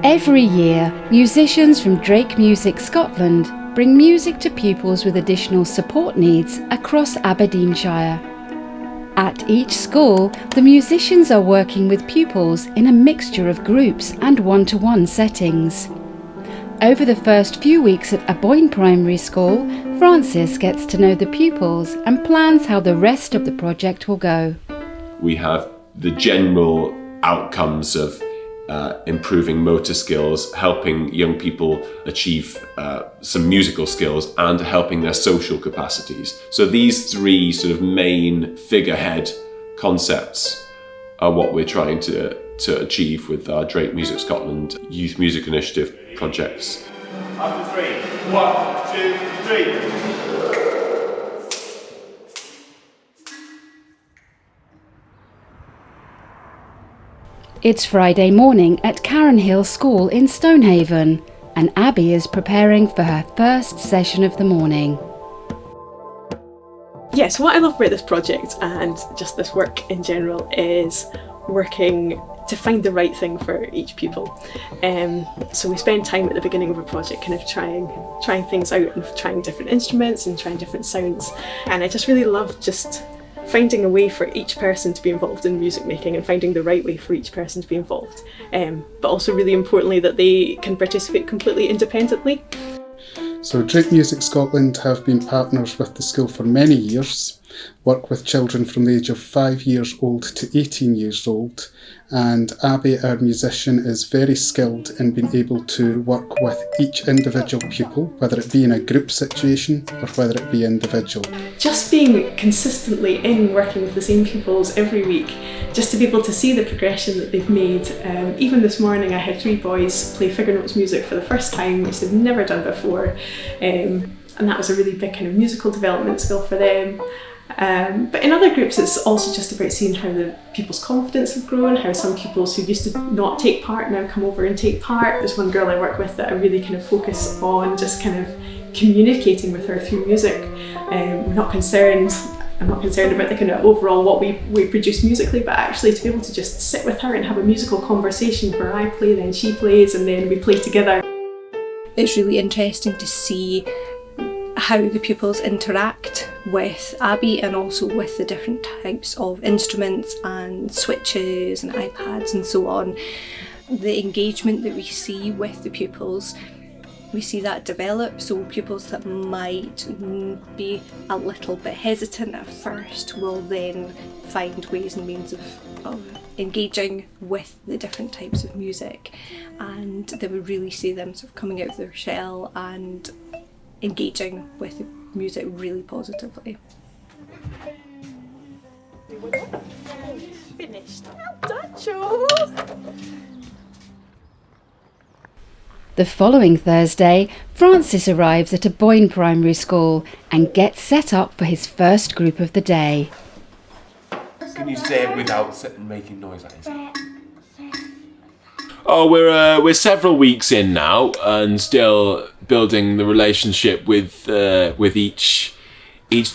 Every year, musicians from Drake Music Scotland bring music to pupils with additional support needs across Aberdeenshire. At each school, the musicians are working with pupils in a mixture of groups and one-to-one settings. Over the first few weeks at Aboyne Primary School, Francis gets to know the pupils and plans how the rest of the project will go. We have the general outcomes of improving motor skills, helping young people achieve some musical skills, and helping their social capacities. So these three sort of main figurehead concepts are what we're trying to achieve with our Drake Music Scotland Youth Music Initiative projects. After 3, 1, 2, 3. It's Friday morning at Carronhill School in Stonehaven, and Abby is preparing for her first session of the morning. Yes, what I love about this project and just this work in general is working to find the right thing for each pupil. So we spend time at the beginning of a project kind of trying things out and trying different instruments and trying different sounds. And I just really love just finding a way for each person to be involved in music making and finding the right way for each person to be involved. But also really importantly that they can participate completely independently. So Drake Music Scotland have been partners with the school for many years, work with children from the age of 5 years old to 18 years old, and Abby, our musician, is very skilled in being able to work with each individual pupil, whether it be in a group situation or whether it be individual. Just being consistently in working with the same pupils every week, just to be able to see the progression that they've made. Even this morning I had 3 boys play Figurenotes music for the first time, which they've never done before, and that was a really big kind of musical development skill for them. But in other groups it's also just about seeing how the pupils' confidence has grown, how some pupils who used to not take part now come over and take part. There's one girl I work with that I really kind of focus on just kind of communicating with her through music. I'm not concerned about the kind of overall what we produce musically, but actually to be able to just sit with her and have a musical conversation where I play, then she plays, and then we play together. It's really interesting to see how the pupils interact with Abby and also with the different types of instruments and switches and iPads and so on. The engagement that we see with the pupils, we see that develop, so pupils that might be a little bit hesitant at first will then find ways and means of engaging with the different types of music, and then we really see them sort of coming out of their shell and engaging with the music really positively. Finished. Well done, Joe. The following Thursday, Francis arrives at Aboyne Primary School and gets set up for his first group of the day. Can you say it without making noise like this? Oh, we're several weeks in now and still building the relationship with each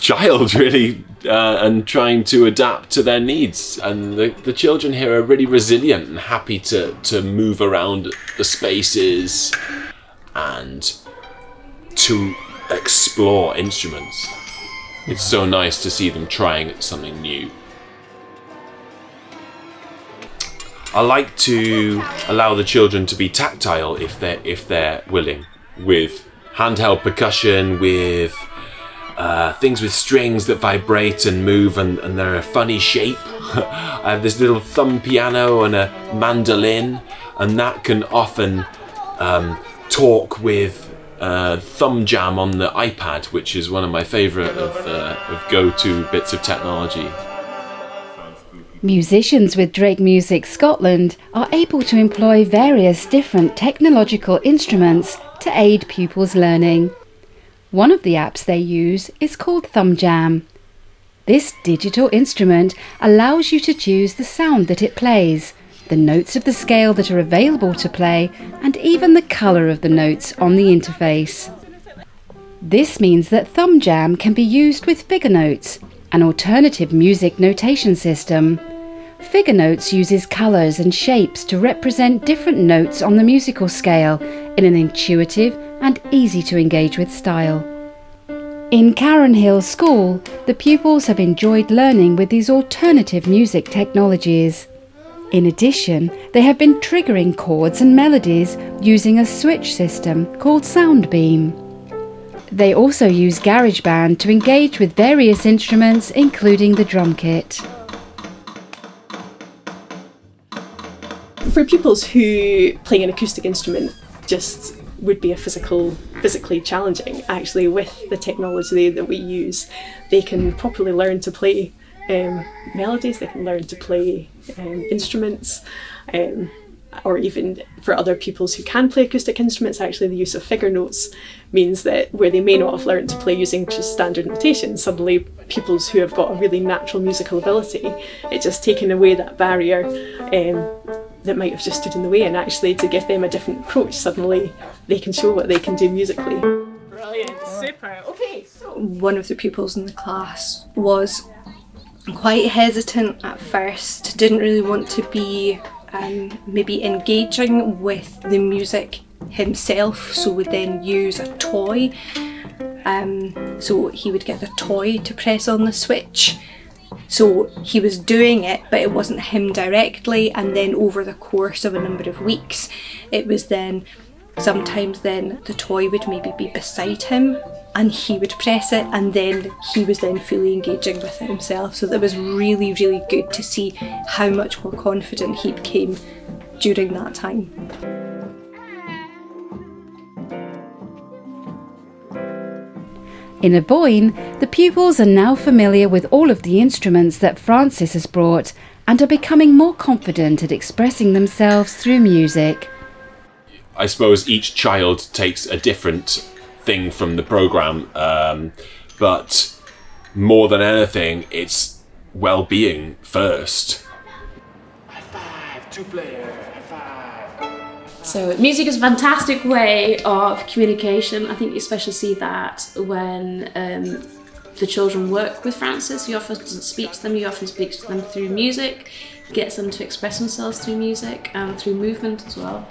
child really, and trying to adapt to their needs. And the children here are really resilient and happy to move around the spaces and to explore instruments. It's so nice to see them trying something new. I like to allow the children to be tactile if they're willing, with handheld percussion, with things with strings that vibrate and move and they're a funny shape. I have this little thumb piano and a mandolin, and that can often talk with ThumbJam on the iPad, which is one of my favourite of go-to bits of technology. Musicians with Drake Music Scotland are able to employ various different technological instruments to aid pupils' learning. One of the apps they use is called ThumbJam. This digital instrument allows you to choose the sound that it plays, the notes of the scale that are available to play, and even the colour of the notes on the interface. This means that ThumbJam can be used with Figurenotes, an alternative music notation system. Figurenotes uses colours and shapes to represent different notes on the musical scale in an intuitive and easy to engage with style. In Carronhill School, the pupils have enjoyed learning with these alternative music technologies. In addition, they have been triggering chords and melodies using a switch system called Soundbeam. They also use GarageBand to engage with various instruments, including the drum kit. For pupils who play an acoustic instrument just would be physically challenging, actually with the technology that we use, they can properly learn to play melodies, they can learn to play instruments, or even for other pupils who can play acoustic instruments, actually the use of Figurenotes means that where they may not have learned to play using just standard notation, suddenly pupils who have got a really natural musical ability, it's just taken away that barrier that might have just stood in the way, and actually to give them a different approach, suddenly they can show what they can do musically. Brilliant, super. Okay, so One of the pupils in the class was quite hesitant at first, didn't really want to be maybe engaging with the music himself, so would then use a toy. So he would get the toy to press on the switch. So he was doing it, but it wasn't him directly, and then over the course of a number of weeks, it was then sometimes then the toy would maybe be beside him and he would press it, and then he was then fully engaging with it himself. So that was really, really good to see how much more confident he became during that time. In Aboyne, the pupils are now familiar with all of the instruments that Francis has brought and are becoming more confident at expressing themselves through music. I suppose each child takes a different thing from the programme, but more than anything, it's well-being first. high five, two-player, high five. So music is a fantastic way of communication. I think you especially see that when the children work with Francis. He often doesn't speak to them, he often speaks to them through music, gets them to express themselves through music and through movement as well.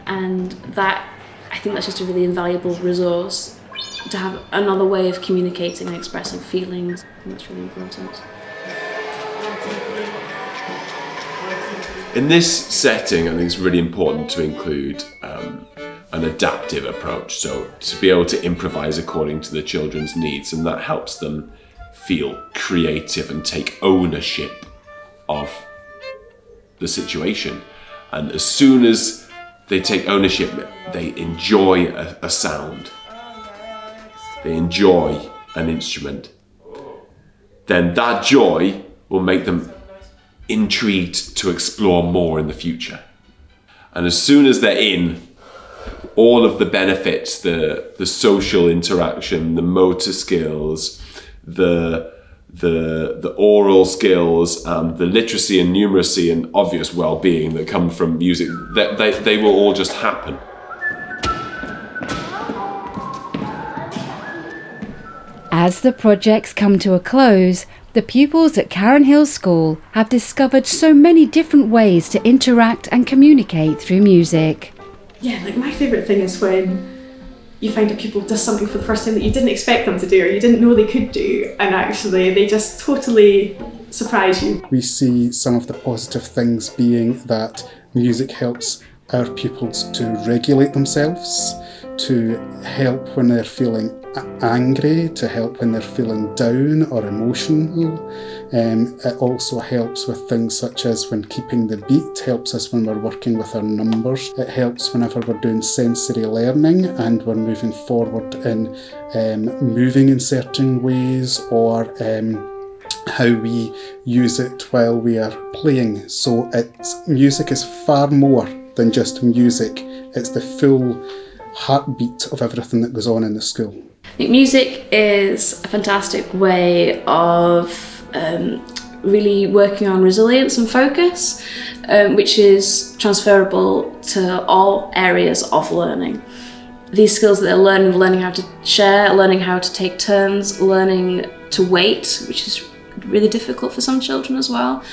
And that, I think that's just a really invaluable resource to have another way of communicating and expressing feelings. And that's really important. In this setting, I think it's really important to include an adaptive approach, so to be able to improvise according to the children's needs, and that helps them feel creative and take ownership of the situation. And as soon as they take ownership, they enjoy a sound, they enjoy an instrument, then that joy will make them intrigued to explore more in the future. And as soon as they're in, all of the benefits, the social interaction, the motor skills, the oral skills, the literacy and numeracy and obvious well-being that come from music, they will all just happen. As the projects come to a close, the pupils at Carronhill School have discovered so many different ways to interact and communicate through music. Yeah, like my favourite thing is when you find a pupil does something for the first time that you didn't expect them to do or you didn't know they could do, and actually they just totally surprise you. We see some of the positive things being that music helps our pupils to regulate themselves, to help when they're feeling angry, to help when they're feeling down or emotional. It also helps with things such as when keeping the beat, helps us when we're working with our numbers. It helps whenever we're doing sensory learning and we're moving forward in moving in certain ways, or how we use it while we are playing. So music is far more than just music. It's the full heartbeat of everything that goes on in the school. I think music is a fantastic way of really working on resilience and focus, which is transferable to all areas of learning. These skills that they're learning how to share, learning how to take turns, learning to wait, which is really difficult for some children as well,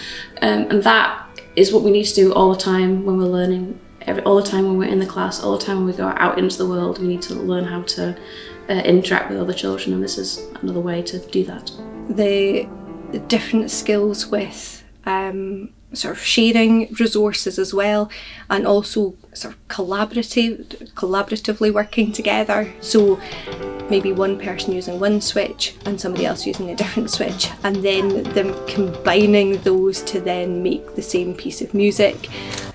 And that is what we need to do all the time when we're learning, all the time when we're in the class, all the time when we go out into the world. We need to learn how to interact with other children, and this is another way to do that. The different skills with sort of sharing resources as well, and also sort of collaboratively working together. So maybe one person using one switch and somebody else using a different switch, and then them combining those to then make the same piece of music.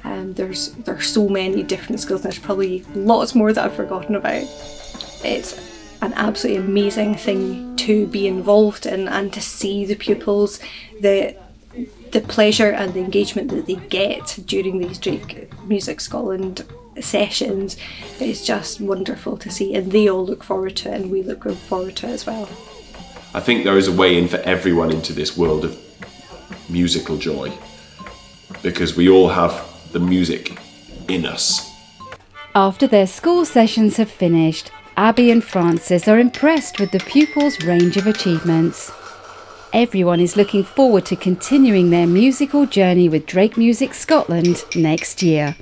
There's so many different skills. There's probably lots more that I've forgotten about. It's an absolutely amazing thing to be involved in, and to see the pupils, the pleasure and the engagement that they get during these Drake Music Scotland sessions is just wonderful to see, and they all look forward to it, and we look forward to it as well. I think there is a way in for everyone into this world of musical joy, because we all have the music in us. After their school sessions have finished, Abby and Francis are impressed with the pupils' range of achievements. Everyone is looking forward to continuing their musical journey with Drake Music Scotland next year.